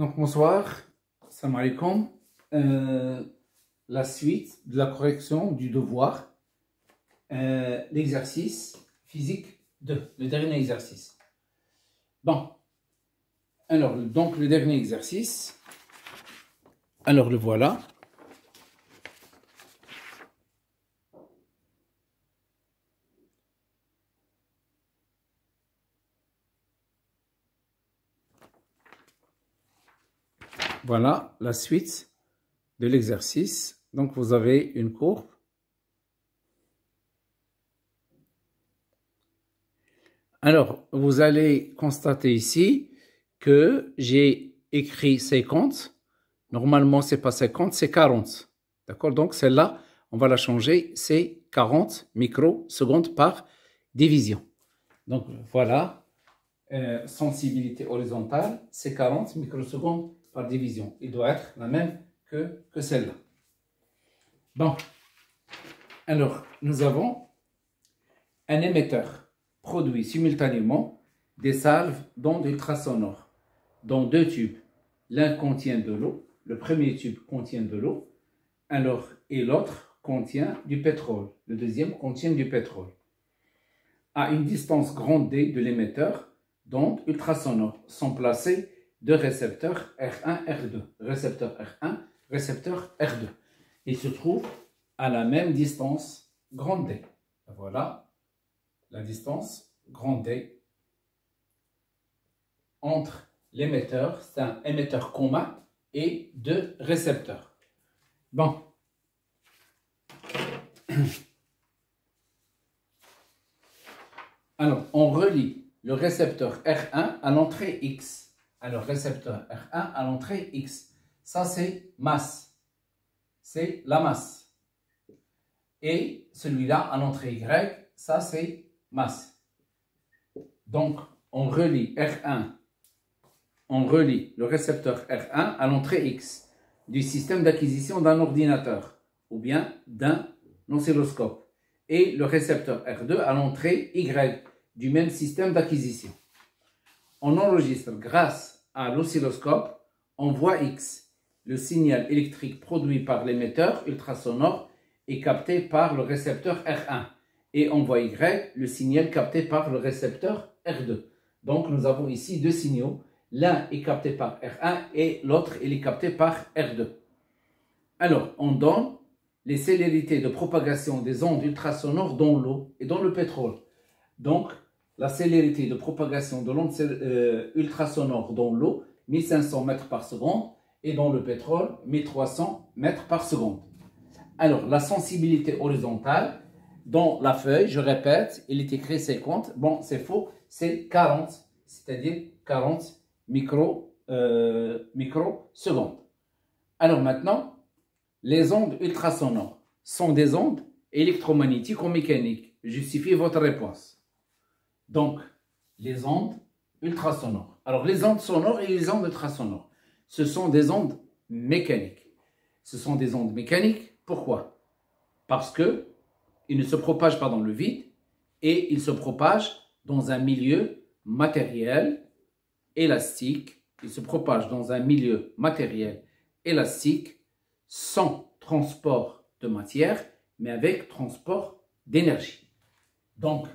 Donc bonsoir, salam alaikum. La suite de la correction du devoir, l'exercice physique 2, le dernier exercice. Bon, alors donc le dernier exercice, alors le voilà. Voilà la suite de l'exercice. Donc, vous avez une courbe. Alors, vous allez constater ici que j'ai écrit 50. Normalement, ce n'est pas 50, c'est 40. D'accord? Donc, celle-là, on va la changer. C'est 40 microsecondes par division. Donc, voilà. Sensibilité horizontale, c'est 40 microsecondes par division. Il doit être la même que celle-là. Bon, alors, nous avons un émetteur produit simultanément des salves d'ondes ultrasonores dans deux tubes. L'un contient de l'eau, le premier tube contient de l'eau, alors et l'autre contient du pétrole. Le deuxième contient du pétrole. À une distance grande D de l'émetteur d'ondes ultrasonores sont placés deux récepteurs R1, R2. Récepteur R1, récepteur R2. Ils se trouvent à la même distance grande D. Voilà la distance grande D entre l'émetteur, c'est un émetteur commun, et deux récepteurs. Bon. Alors, on relie le récepteur R1 à l'entrée X. Alors, récepteur R1 à l'entrée X. Ça, c'est masse. C'est la masse. Et celui-là à l'entrée Y, ça, c'est masse. Donc, on relie R1, on relie le récepteur R1 à l'entrée X du système d'acquisition d'un ordinateur ou bien d'un oscilloscope et le récepteur R2 à l'entrée Y du même système d'acquisition. On enregistre grâce à l'oscilloscope en voie X. Le signal électrique produit par l'émetteur ultrasonore est capté par le récepteur R1 et en voie Y, le signal capté par le récepteur R2. Donc nous avons ici deux signaux. L'un est capté par R1 et l'autre est capté par R2. Alors, on donne les célérités de propagation des ondes ultrasonores dans l'eau et dans le pétrole. Donc, la célérité de propagation de l'onde ultrasonore dans l'eau, 1500 mètres par seconde, et dans le pétrole, 1300 mètres par seconde. Alors, la sensibilité horizontale, dans la feuille, je répète, il est écrit 50. Bon, c'est faux, c'est 40, c'est-à-dire 40 microsecondes. Alors maintenant, les ondes ultrasonores sont des ondes électromagnétiques ou mécaniques. Justifiez votre réponse. Donc, les ondes ultrasonores. Alors, les ondes sonores et les ondes ultrasonores, ce sont des ondes mécaniques. Ce sont des ondes mécaniques. Pourquoi? Parce qu'ils ne se propagent pas dans le vide et ils se propagent dans un milieu matériel élastique. Ils se propagent dans un milieu matériel élastique sans transport de matière, mais avec transport d'énergie. Donc,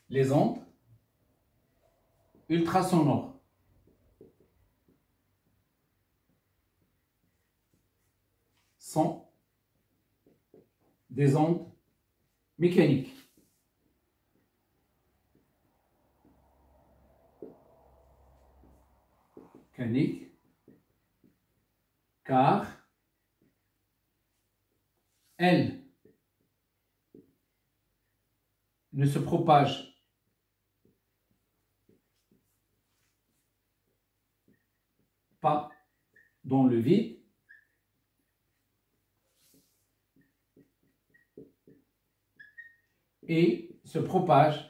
les ondes ultrasonores sont des ondes mécaniques. Car elles ne se propagent pas dans le vide et se propagent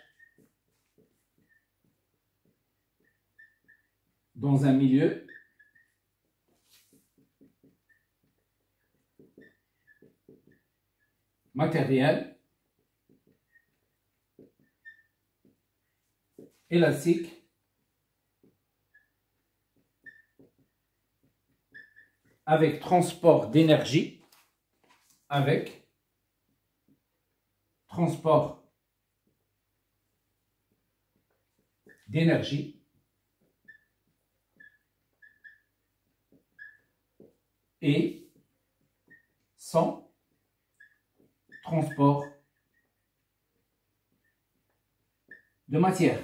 dans un milieu matériel élastique avec transport d'énergie, avec transport d'énergie et sans transport de matière.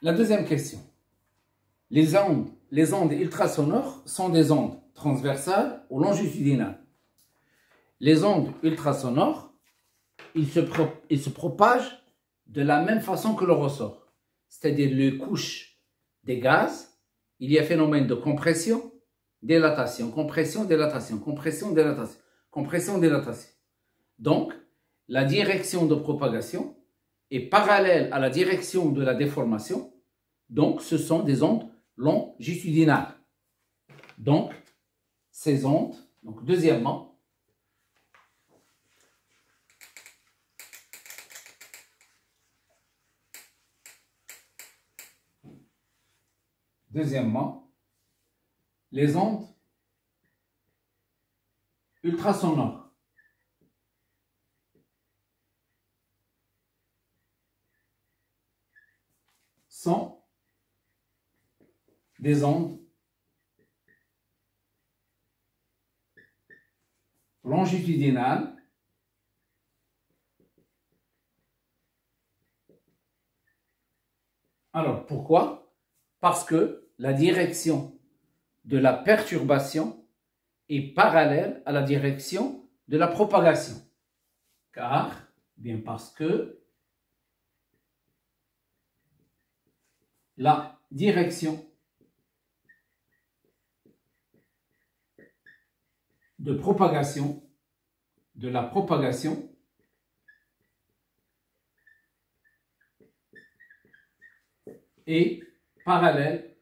La deuxième question. Les ondes ultrasonores sont des ondes transversales ou longitudinales. Les ondes ultrasonores, ils se propagent de la même façon que le ressort. C'est-à-dire les couches des gaz, il y a phénomène de compression, dilatation, compression, dilatation, compression, dilatation, compression, dilatation. Donc, la direction de propagation est parallèle à la direction de la déformation. Donc, ce sont des ondes longitudinales. Donc, ces ondes, donc deuxièmement, les ondes ultrasonores sont des ondes longitudinales Alors, pourquoi? Parce que la direction de la perturbation est parallèle à la direction de la propagation. Parce que la direction de propagation de la propagation est parallèle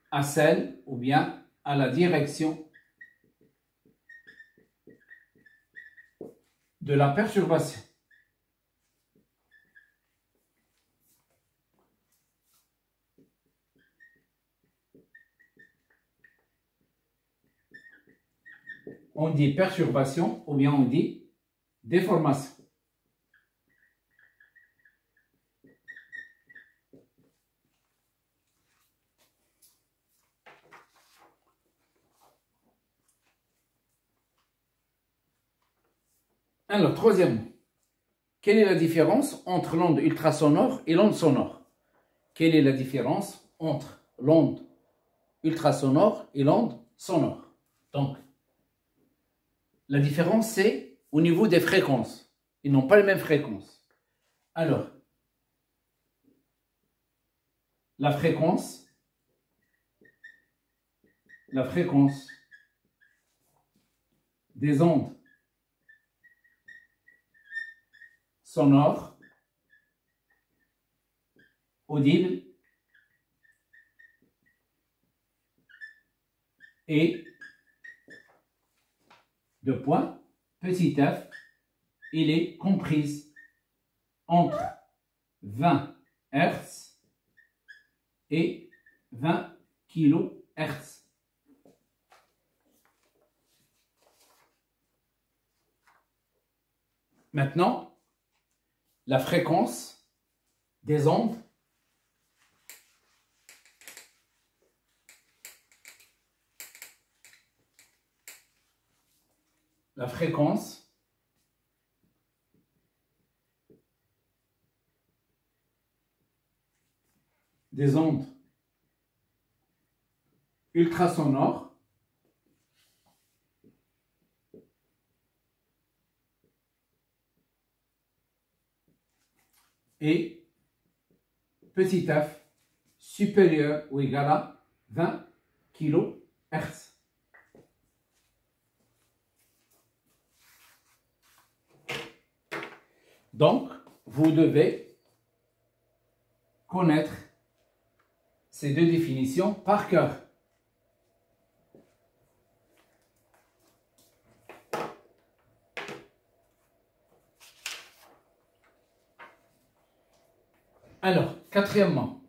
à celle ou bien à la direction de la perturbation. On dit perturbation ou bien on dit déformation. Alors, troisièmement, quelle est la différence entre l'onde ultrasonore et l'onde sonore? Quelle est la différence entre l'onde ultrasonore et l'onde sonore? Donc, la différence, c'est au niveau des fréquences. Ils n'ont pas les mêmes fréquences. Alors, la fréquence des ondes sonores audibles et de point, petit f, il est comprise entre 20 Hz et 20 kHz. Maintenant, la fréquence des ondes des ondes ultrasonores est petit f supérieur ou égal à 20 kHz. Donc, vous devez connaître ces deux définitions par cœur. Alors, quatrièmement,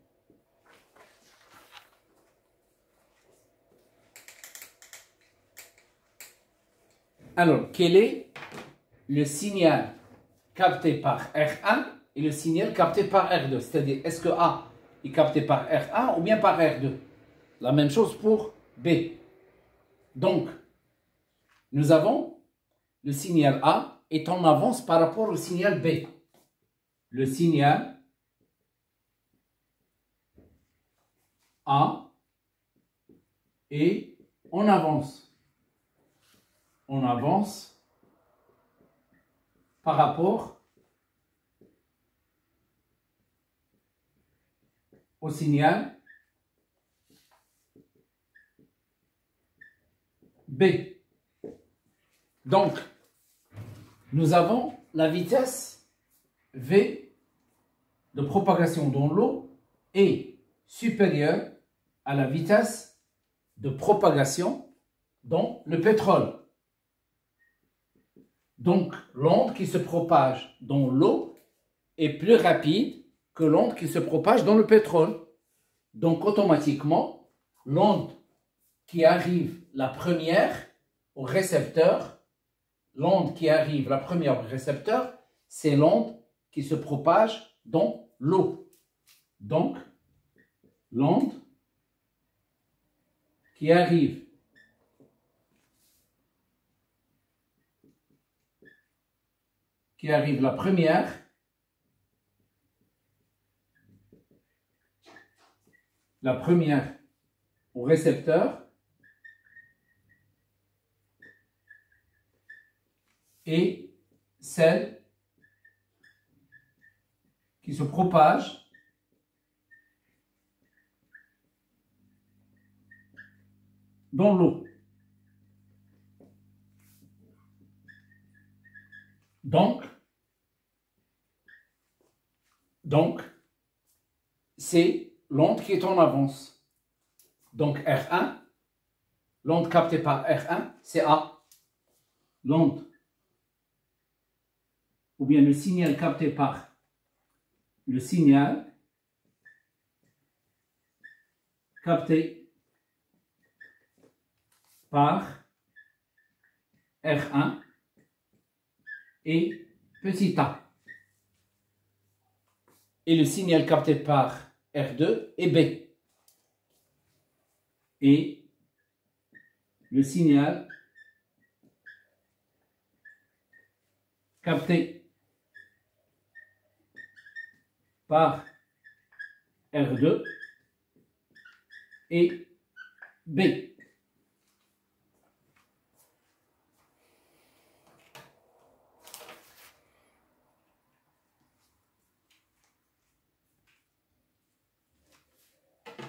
quel est le signal capté par R1 et le signal capté par R2? C'est-à-dire, est-ce que A est capté par R1 ou bien par R2? La même chose pour B. Donc, nous avons le signal A est en avance par rapport au signal B. Le signal A est en avance. On avance par rapport au signal B. Donc, nous avons la vitesse V de propagation dans l'eau est supérieure à la vitesse de propagation dans le pétrole. Donc, l'onde qui se propage dans l'eau est plus rapide que l'onde qui se propage dans le pétrole. Donc, automatiquement, l'onde qui arrive la première au récepteur, c'est l'onde qui se propage dans l'eau. Donc, l'onde qui arrive la première au récepteur et celle qui se propage dans l'eau. Donc, c'est l'onde qui est en avance. Donc, R1, l'onde captée par R1, c'est A. L'onde, ou bien le signal capté par R1 et petit a. Et le signal capté par R2 est B. Et le signal capté par R2 et B.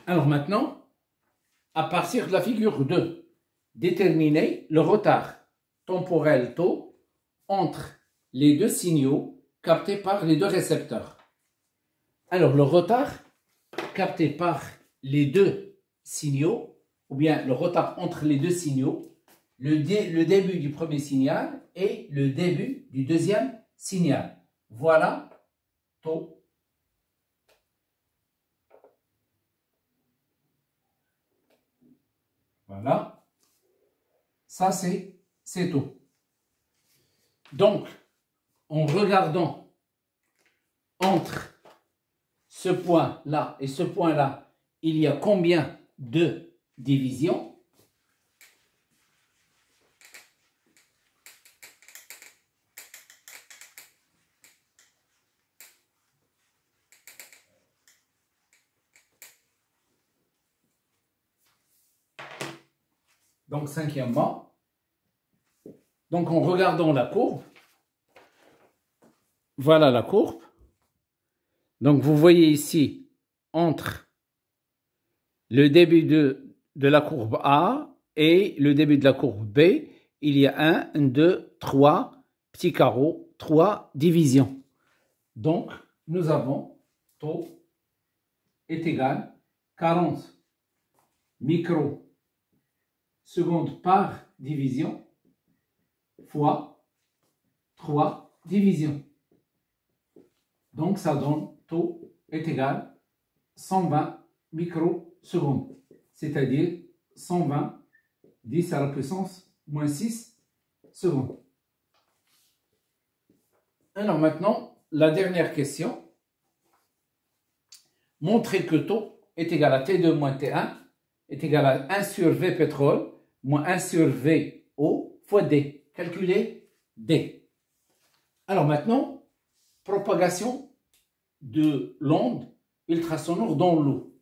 Alors maintenant, à partir de la figure 2, déterminer le retard temporel taux entre les deux signaux captés par les deux récepteurs. Alors, le retard capté par les deux signaux, ou bien le retard entre les deux signaux, le début du premier signal et le début du deuxième signal. Voilà taux. Voilà. Ça, c'est taux. Donc, en regardant entre ce point-là et ce point-là, il y a combien de divisions? Donc, cinquièmement, donc en regardant la courbe, voilà la courbe. Donc, vous voyez ici, entre le début de la courbe A et le début de la courbe B, il y a 1, 2, 3 petits carreaux, 3 divisions. Donc, nous avons taux est égal à 40 microsecondes par division fois 3 divisions. Donc, ça donne taux est égal 120 microsecondes, c'est-à-dire 120 10 à la puissance moins 6 secondes. Alors maintenant, la dernière question. Montrer que taux est égal à T2 moins T1 est égal à 1 sur V pétrole moins 1 sur V eau fois D. Calculer D. Alors maintenant, propagation de l'onde ultrasonore dans l'eau.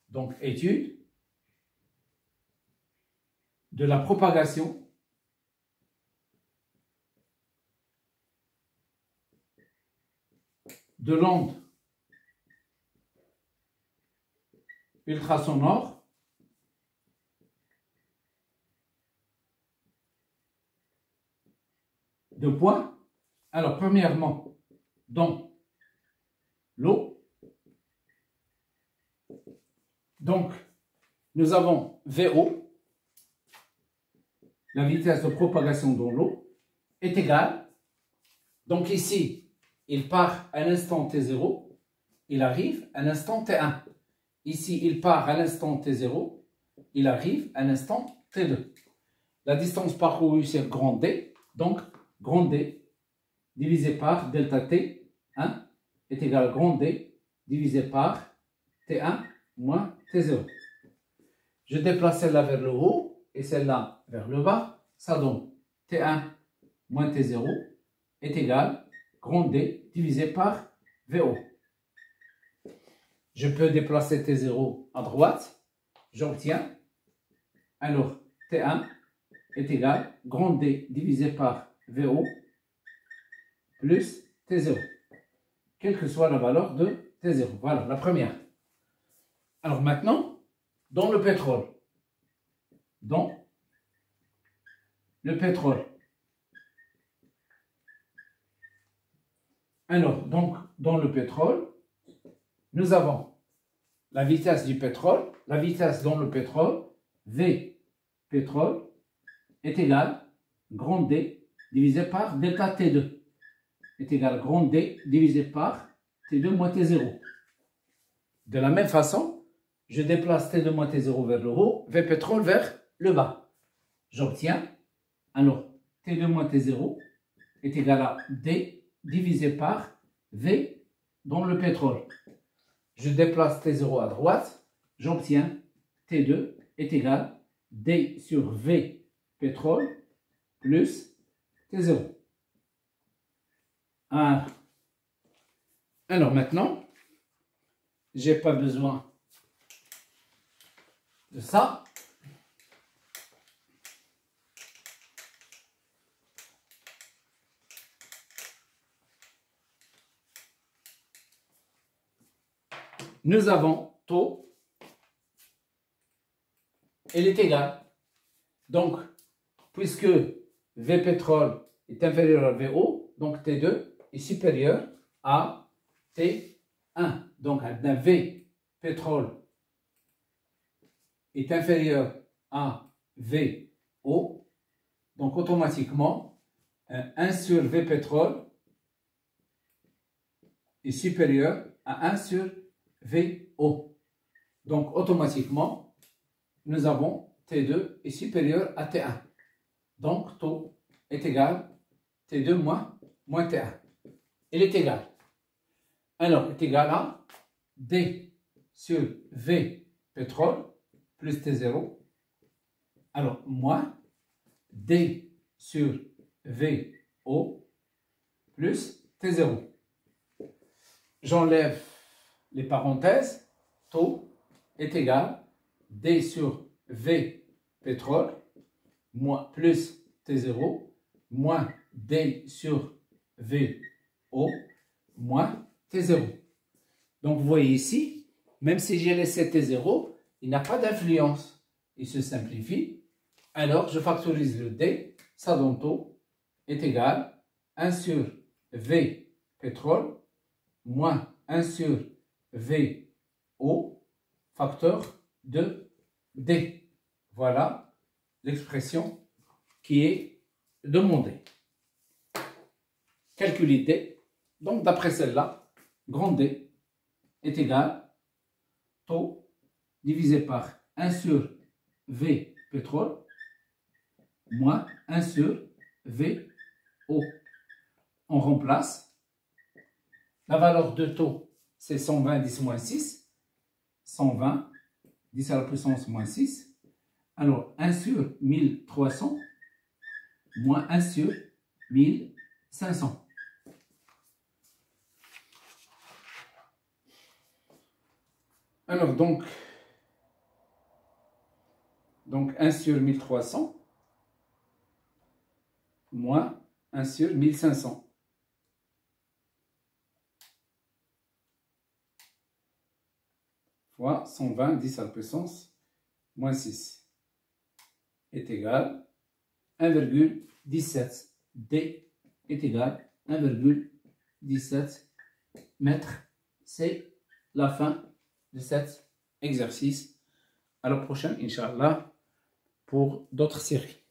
Donc, étude de la propagation de l'onde ultrasonore de points. Alors, premièrement, dans l'eau. Donc, nous avons VO, la vitesse de propagation dans l'eau, est égale. Donc ici, il part à l'instant T0, il arrive à l'instant T1. Ici, il part à l'instant T0, il arrive à l'instant T2. La distance parcourue, c'est grand D. Donc, grand D divisé par delta T1 est égal à grand D divisé par T1 moins T0. Je déplace celle-là vers le haut et celle-là vers le bas. Ça donne T1 moins T0 est égal grand D divisé par VO. Je peux déplacer T0 à droite. J'obtiens alors T1 est égal grand D divisé par VO plus T0, quelle que soit la valeur de T0. Voilà, la première. Alors maintenant, dans le pétrole. Alors, donc, dans le pétrole, nous avons la vitesse du pétrole, la vitesse dans le pétrole, V pétrole, est égale grand D divisé par delta T2, est égal grand D divisé par T2 moins T0. De la même façon, je déplace T2 moins T0 vers le haut, V pétrole vers le bas. J'obtiens, alors, T2 moins T0 est égal à D divisé par V dans le pétrole. Je déplace T0 à droite, j'obtiens T2 est égal D sur V pétrole plus T0. Alors maintenant, je n'ai pas besoin de ça. Nous avons taux, elle est égale. Donc, puisque V pétrole est inférieur à VO, donc T2 est supérieur à T1. Donc, un V pétrole est inférieur à VO. Donc, automatiquement, 1 sur V pétrole est supérieur à 1 sur VO. Donc, automatiquement, nous avons T2 est supérieur à T1. Donc, taux est égal T2 moins T1. Il est égal. Alors, est égal à D sur V pétrole plus T0. Alors, moins D sur VO plus T0. J'enlève les parenthèses. Taux est égal D sur V pétrole moins plus T0 moins D sur VO moins T0. Donc, vous voyez ici, même si j'ai laissé T0, il n'a pas d'influence. Il se simplifie. Alors, je factorise le D. Ça donne taux est égal 1 sur V pétrole moins 1 sur VO facteur de D. Voilà l'expression qui est demandée. Calculer D. Donc, d'après celle-là, grand D est égal taux divisé par 1 sur V pétrole moins 1 sur V eau. On remplace. La valeur de taux, c'est 120 10 moins 6. 120 10 à la puissance moins 6. Alors 1 sur 1300 moins 1 sur 1500. Alors donc 1 sur 1300 moins 1 sur 1500. Fois 120 10 à la puissance moins 6 est égal 1,17. D est égal 1,17 mètres. C'est la fin de cet exercice. À la prochaine, Inch'Allah, pour d'autres séries.